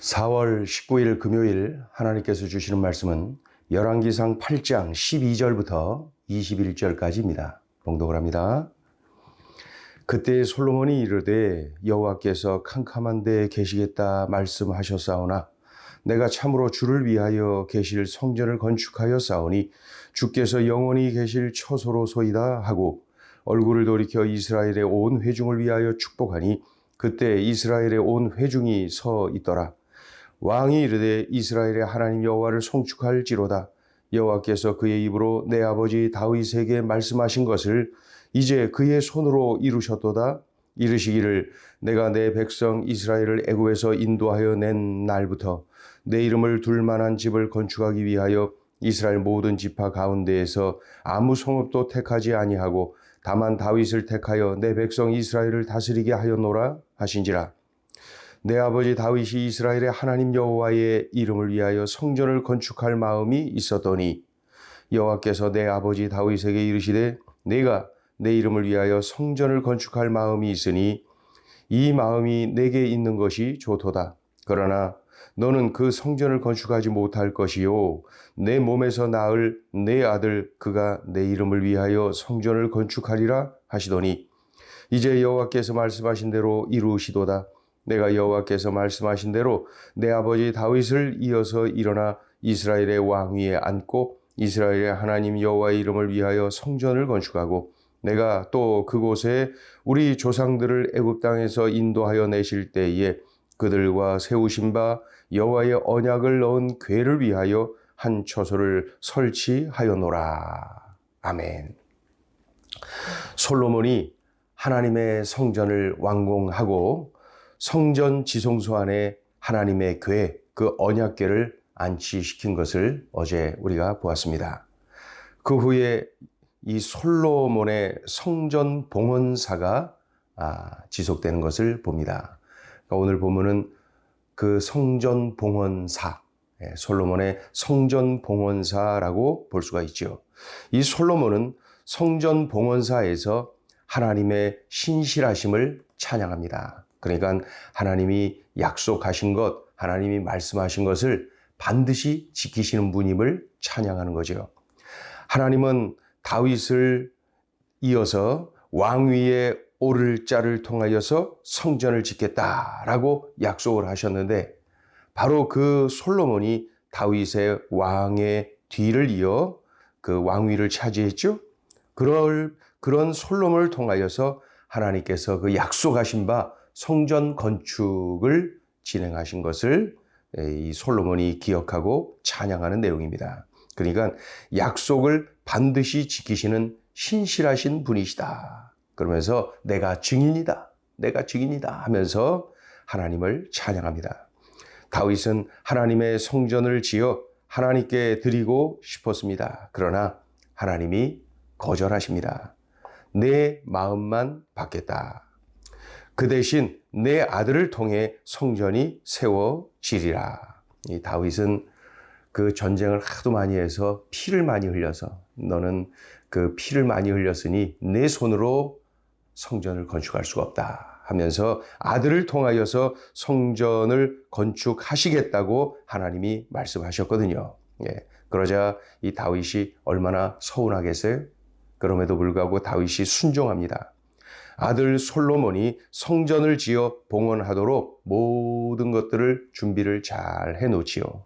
4월 19일 금요일 하나님께서 주시는 말씀은 열왕기상 8장 12절부터 21절까지입니다. 봉독을 합니다. 그때 솔로몬이 이르되 여호와께서 캄캄한 데에 계시겠다 말씀하셨사오나 내가 참으로 주를 위하여 계실 성전을 건축하여 싸우니 주께서 영원히 계실 처소로소이다 하고 얼굴을 돌이켜 이스라엘의 온 회중을 위하여 축복하니 그때 이스라엘의 온 회중이 서 있더라. 왕이 이르되 이스라엘의 하나님 여호와를 송축할지로다. 여호와께서 그의 입으로 내 아버지 다윗에게 말씀하신 것을 이제 그의 손으로 이루셨도다. 이르시기를 내가 내 백성 이스라엘을 애굽에서 인도하여 낸 날부터 내 이름을 둘 만한 집을 건축하기 위하여 이스라엘 모든 지파 가운데에서 아무 성읍도 택하지 아니하고 다만 다윗을 택하여 내 백성 이스라엘을 다스리게 하였노라 하신지라. 내 아버지 다윗이 이스라엘의 하나님 여호와의 이름을 위하여 성전을 건축할 마음이 있었더니 여호와께서 내 아버지 다윗에게 이르시되 내가 내 이름을 위하여 성전을 건축할 마음이 있으니 이 마음이 내게 있는 것이 좋도다. 그러나 너는 그 성전을 건축하지 못할 것이요 내 몸에서 낳을 내 아들 그가 내 이름을 위하여 성전을 건축하리라 하시더니 이제 여호와께서 말씀하신 대로 이루시도다. 내가 여호와께서 말씀하신 대로 내 아버지 다윗을 이어서 일어나 이스라엘의 왕 위에 앉고 이스라엘의 하나님 여호와의 이름을 위하여 성전을 건축하고 내가 또 그곳에 우리 조상들을 애굽 땅에서 인도하여 내실 때에 그들과 세우신 바 여호와의 언약을 넣은 궤를 위하여 한 처소를 설치하여노라. 아멘. 솔로몬이 하나님의 성전을 완공하고 성전 지성소 안에 하나님의 궤, 그 언약궤를 안치시킨 것을 어제 우리가 보았습니다. 그 후에 이 솔로몬의 성전 봉헌사가 지속되는 것을 봅니다. 그러니까 오늘 보면은 그 성전 봉헌사, 솔로몬의 성전 봉헌사라고 볼 수가 있죠. 이 솔로몬은 성전 봉헌사에서 하나님의 신실하심을 찬양합니다. 그러니까 하나님이 약속하신 것, 하나님이 말씀하신 것을 반드시 지키시는 분임을 찬양하는 거죠. 하나님은 다윗을 이어서 왕위에 오를 자를 통하여서 성전을 짓겠다라고 약속을 하셨는데 바로 그 솔로몬이 다윗의 왕의 뒤를 이어 그 왕위를 차지했죠. 그런 솔로몬을 통하여서 하나님께서 그 약속하신 바 성전 건축을 진행하신 것을 이 솔로몬이 기억하고 찬양하는 내용입니다. 그러니까 약속을 반드시 지키시는 신실하신 분이시다. 그러면서 내가 증인이다 하면서 하나님을 찬양합니다. 다윗은 하나님의 성전을 지어 하나님께 드리고 싶었습니다. 그러나 하나님이 거절하십니다. 내 마음만 받겠다. 그 대신 내 아들을 통해 성전이 세워지리라. 이 다윗은 그 전쟁을 하도 많이 해서 피를 많이 흘려서 너는 그 피를 많이 흘렸으니 내 손으로 성전을 건축할 수가 없다 하면서 아들을 통하여서 성전을 건축하시겠다고 하나님이 말씀하셨거든요. 그러자 이 다윗이 얼마나 서운하겠어요? 그럼에도 불구하고 다윗이 순종합니다. 아들 솔로몬이 성전을 지어 봉헌하도록 모든 것들을 준비를 잘 해놓지요.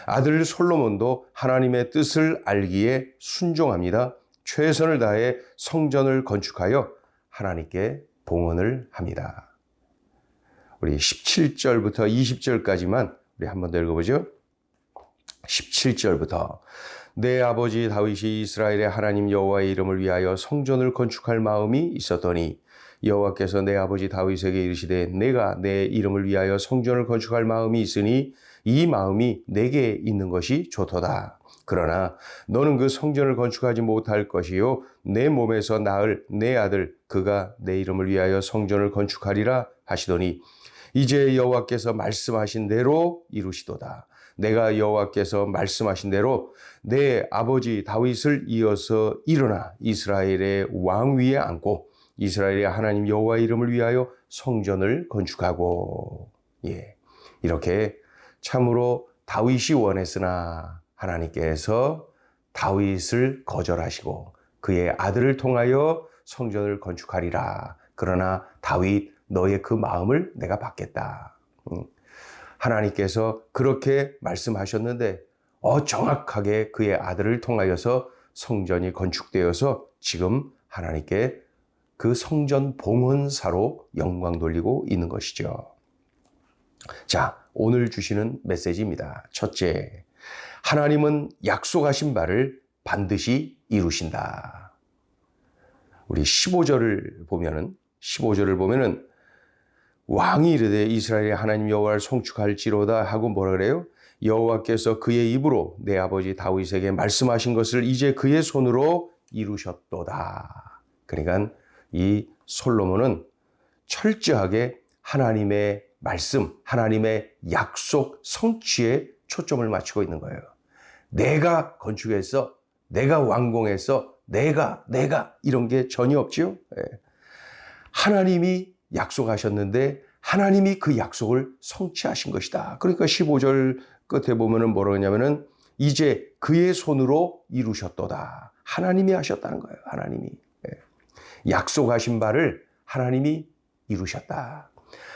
아들 솔로몬도 하나님의 뜻을 알기에 순종합니다. 최선을 다해 성전을 건축하여 하나님께 봉헌을 합니다. 우리 17절부터 20절까지만 우리 한 번 더 읽어보죠. 17절부터 내 아버지 다윗이 이스라엘의 하나님 여호와의 이름을 위하여 성전을 건축할 마음이 있었더니 여호와께서 내 아버지 다윗에게 이르시되 내가 내 이름을 위하여 성전을 건축할 마음이 있으니 이 마음이 내게 있는 것이 좋도다. 그러나 너는 그 성전을 건축하지 못할 것이요 내 몸에서 낳을 내 아들 그가 내 이름을 위하여 성전을 건축하리라 하시더니 이제 여호와께서 말씀하신 대로 이루시도다. 내가 여호와께서 말씀하신 대로 내 아버지 다윗을 이어서 일어나 이스라엘의 왕 위에 앉고 이스라엘의 하나님 여호와의 이름을 위하여 성전을 건축하고 이렇게 참으로 다윗이 원했으나 하나님께서 다윗을 거절하시고 그의 아들을 통하여 성전을 건축하리라. 그러나 다윗 너의 그 마음을 내가 받겠다. 하나님께서 그렇게 말씀하셨는데 정확하게 그의 아들을 통하여서 성전이 건축되어서 지금 하나님께 그 성전 봉헌사로 영광 돌리고 있는 것이죠. 자, 오늘 주시는 메시지입니다. 첫째, 하나님은 약속하신 바를 반드시 이루신다. 우리 15절을 보면은 왕이 이르되 이스라엘의 하나님 여호와를 송축할지로다 하고 뭐라 그래요? 여호와께서 그의 입으로 내 아버지 다윗에게 말씀하신 것을 이제 그의 손으로 이루셨도다. 그러니까 이 솔로몬은 철저하게 하나님의 말씀, 하나님의 약속 성취에 초점을 맞추고 있는 거예요. 내가 건축했어, 내가 완공했어, 내가 이런 게 전혀 없지요. 하나님이 약속하셨는데 하나님이 그 약속을 성취하신 것이다. 그러니까 15절 끝에 보면은 뭐라고 하냐면은 이제 그의 손으로 이루셨도다. 하나님이 하셨다는 거예요. 하나님이. 약속하신 바를 하나님이 이루셨다.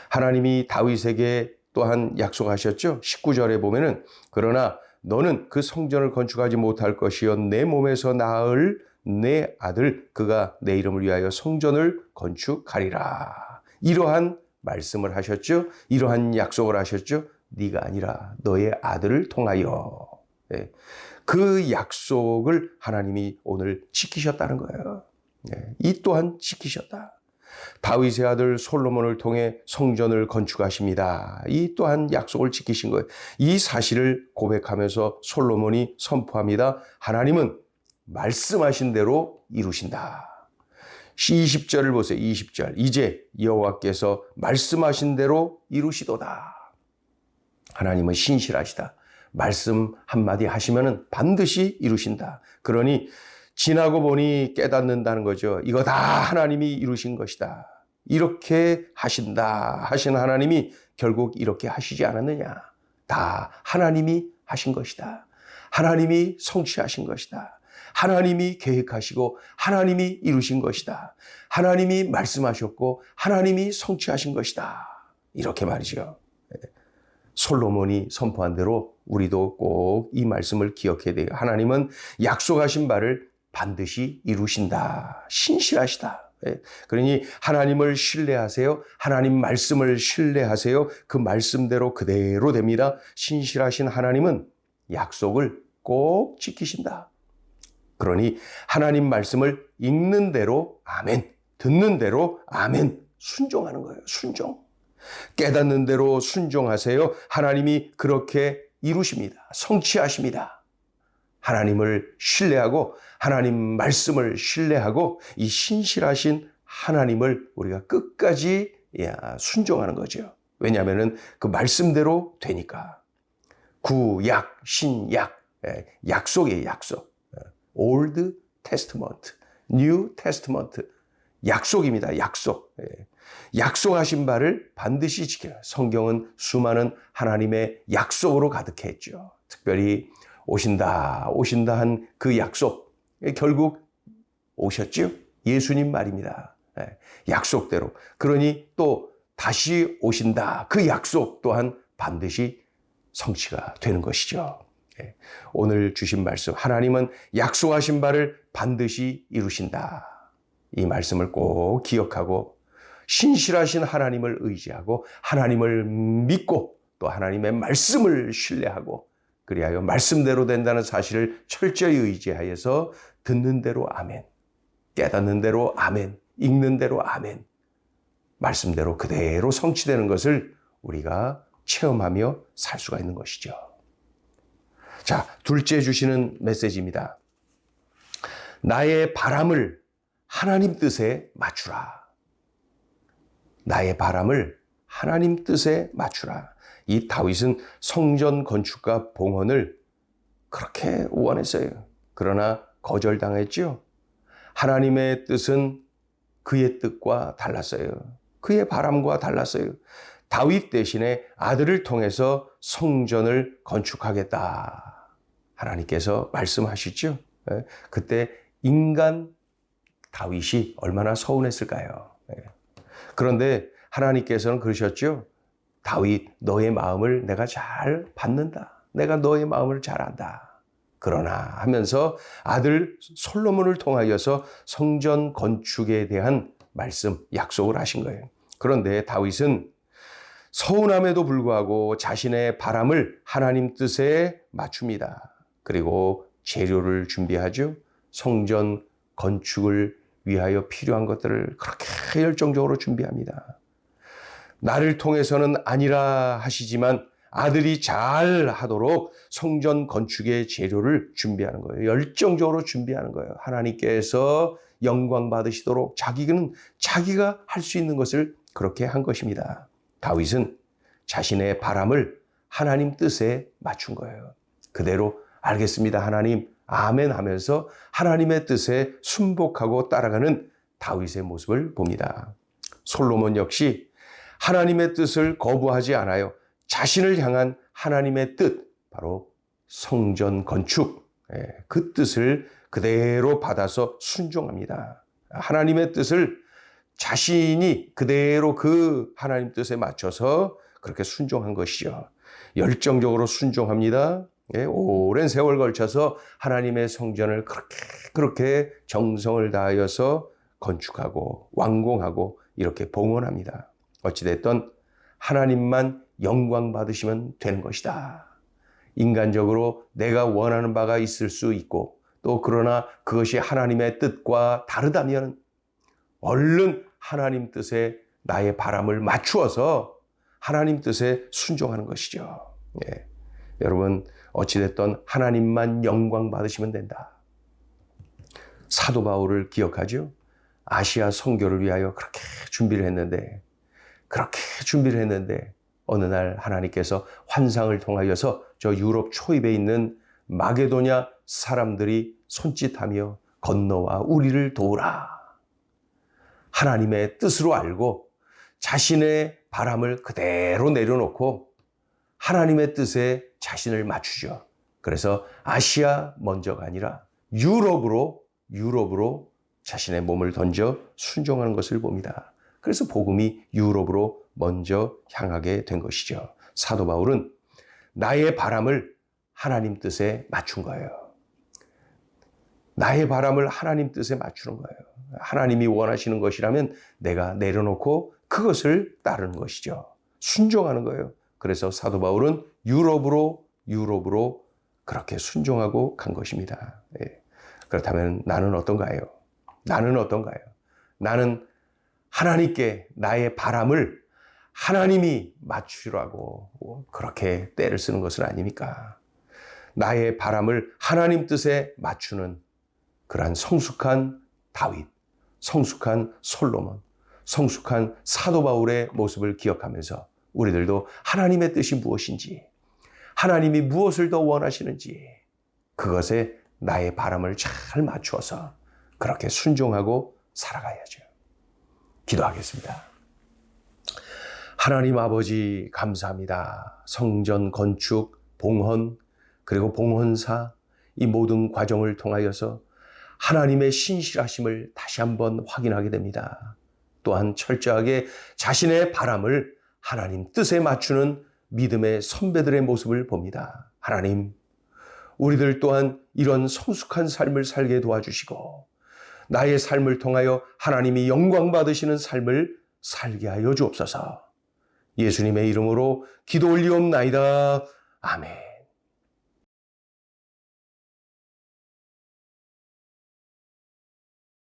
하나님이 다윗에게 또한 약속하셨죠. 19절에 보면은 그러나 너는 그 성전을 건축하지 못할 것이요 내 몸에서 낳을 내 아들 그가 내 이름을 위하여 성전을 건축하리라. 이러한 말씀을 하셨죠. 이러한 약속을 하셨죠. 네가 아니라 너의 아들을 통하여. 그 약속을 하나님이 오늘 지키셨다는 거예요. 이 또한 지키셨다. 다윗의 아들 솔로몬을 통해 성전을 건축하십니다. 이 또한 약속을 지키신 거예요. 이 사실을 고백하면서 솔로몬이 선포합니다. 하나님은 말씀하신 대로 이루신다. 20절을 보세요. 20절. 이제 여호와께서 말씀하신 대로 이루시도다. 하나님은 신실하시다. 말씀 한마디 하시면은 반드시 이루신다. 그러니 지나고 보니 깨닫는다는 거죠. 이거 다 하나님이 이루신 것이다. 이렇게 하신다 하신 하나님이 결국 이렇게 하시지 않았느냐. 다 하나님이 하신 것이다. 하나님이 성취하신 것이다. 하나님이 계획하시고 하나님이 이루신 것이다. 하나님이 말씀하셨고 하나님이 성취하신 것이다. 이렇게 말이죠. 솔로몬이 선포한 대로 우리도 꼭 이 말씀을 기억해야 돼요. 하나님은 약속하신 바를 반드시 이루신다. 신실하시다. 그러니 하나님을 신뢰하세요. 하나님 말씀을 신뢰하세요. 그 말씀대로 그대로 됩니다. 신실하신 하나님은 약속을 꼭 지키신다. 그러니 하나님 말씀을 읽는 대로 아멘, 듣는 대로 아멘, 순종하는 거예요. 순종. 깨닫는 대로 순종하세요. 하나님이 그렇게 이루십니다. 성취하십니다. 하나님을 신뢰하고 하나님 말씀을 신뢰하고 이 신실하신 하나님을 우리가 끝까지 순종하는 거죠. 왜냐하면 그 말씀대로 되니까. 구약, 신약, 약속이에요. 약속. Old Testament, New Testament. 약속입니다. 약속. 약속하신 바를 반드시 지켜요. 성경은 수많은 하나님의 약속으로 가득했죠. 특별히 오신다 한 그 약속. 결국 오셨죠? 예수님 말입니다. 약속대로. 그러니 또 다시 오신다. 그 약속 또한 반드시 성취가 되는 것이죠. 오늘 주신 말씀, 하나님은 약속하신 바를 반드시 이루신다. 이 말씀을 꼭 기억하고 신실하신 하나님을 의지하고 하나님을 믿고 또 하나님의 말씀을 신뢰하고 그리하여 말씀대로 된다는 사실을 철저히 의지하여서 듣는 대로 아멘, 깨닫는 대로 아멘, 읽는 대로 아멘, 말씀대로 그대로 성취되는 것을 우리가 체험하며 살 수가 있는 것이죠. 자, 둘째 주시는 메시지입니다. 나의 바람을 하나님 뜻에 맞추라. 나의 바람을 하나님 뜻에 맞추라. 이 다윗은 성전 건축과 봉헌을 그렇게 원했어요. 그러나 거절당했죠. 하나님의 뜻은 그의 뜻과 달랐어요. 그의 바람과 달랐어요. 다윗 대신에 아들을 통해서 성전을 건축하겠다. 하나님께서 말씀하시죠. 그때 인간 다윗이 얼마나 서운했을까요? 그런데 하나님께서는 그러셨죠. 다윗, 너의 마음을 내가 잘 받는다. 내가 너의 마음을 잘 안다. 그러나 하면서 아들 솔로몬을 통하여서 성전 건축에 대한 말씀, 약속을 하신 거예요. 그런데 다윗은 서운함에도 불구하고 자신의 바람을 하나님 뜻에 맞춥니다. 그리고 재료를 준비하죠. 성전 건축을 위하여 필요한 것들을 그렇게 열정적으로 준비합니다. 나를 통해서는 아니라 하시지만 아들이 잘 하도록 성전 건축의 재료를 준비하는 거예요. 열정적으로 준비하는 거예요. 하나님께서 영광 받으시도록 자기가 할 수 있는 것을 그렇게 한 것입니다. 다윗은 자신의 바람을 하나님 뜻에 맞춘 거예요. 그대로 알겠습니다. 하나님, 아멘 하면서 하나님의 뜻에 순복하고 따라가는 다윗의 모습을 봅니다. 솔로몬 역시 하나님의 뜻을 거부하지 않아요. 자신을 향한 하나님의 뜻, 바로 성전 건축, 그 뜻을 그대로 받아서 순종합니다. 하나님의 뜻을 자신이 그대로 그 하나님 뜻에 맞춰서 그렇게 순종한 것이죠. 열정적으로 순종합니다. 오랜 세월 걸쳐서 하나님의 성전을 그렇게 정성을 다하여서 건축하고 완공하고 이렇게 봉헌합니다. 어찌됐든 하나님만 영광 받으시면 되는 것이다. 인간적으로 내가 원하는 바가 있을 수 있고 또 그러나 그것이 하나님의 뜻과 다르다면 얼른 하나님 뜻에 나의 바람을 맞추어서 하나님 뜻에 순종하는 것이죠. 여러분 어찌됐든 하나님만 영광 받으시면 된다. 사도 바울을 기억하죠? 아시아 선교를 위하여 그렇게 준비를 했는데 어느 날 하나님께서 환상을 통하여서 저 유럽 초입에 있는 마게도냐 사람들이 손짓하며 건너와 우리를 도우라. 하나님의 뜻으로 알고 자신의 바람을 그대로 내려놓고 하나님의 뜻에 자신을 맞추죠. 그래서 아시아 먼저가 아니라 유럽으로 자신의 몸을 던져 순종하는 것을 봅니다. 그래서 복음이 유럽으로 먼저 향하게 된 것이죠. 사도 바울은 나의 바람을 하나님 뜻에 맞춘 거예요. 나의 바람을 하나님 뜻에 맞추는 거예요. 하나님이 원하시는 것이라면 내가 내려놓고 그것을 따르는 것이죠. 순종하는 거예요. 그래서 사도 바울은 유럽으로 그렇게 순종하고 간 것입니다. 그렇다면 나는 어떤가요? 나는 하나님께 나의 바람을 하나님이 맞추라고 그렇게 때를 쓰는 것은 아닙니까? 나의 바람을 하나님 뜻에 맞추는 그러한 성숙한 다윗, 성숙한 솔로몬, 성숙한 사도 바울의 모습을 기억하면서 우리들도 하나님의 뜻이 무엇인지, 하나님이 무엇을 더 원하시는지 그것에 나의 바람을 잘 맞추어서 그렇게 순종하고 살아가야죠. 기도하겠습니다. 하나님 아버지 감사합니다. 성전 건축, 봉헌, 그리고 봉헌사 이 모든 과정을 통하여서 하나님의 신실하심을 다시 한번 확인하게 됩니다. 또한 철저하게 자신의 바람을 하나님 뜻에 맞추는 믿음의 선배들의 모습을 봅니다. 하나님, 우리들 또한 이런 성숙한 삶을 살게 도와주시고 나의 삶을 통하여 하나님이 영광 받으시는 삶을 살게 하여 주옵소서. 예수님의 이름으로 기도 올리옵나이다. 아멘.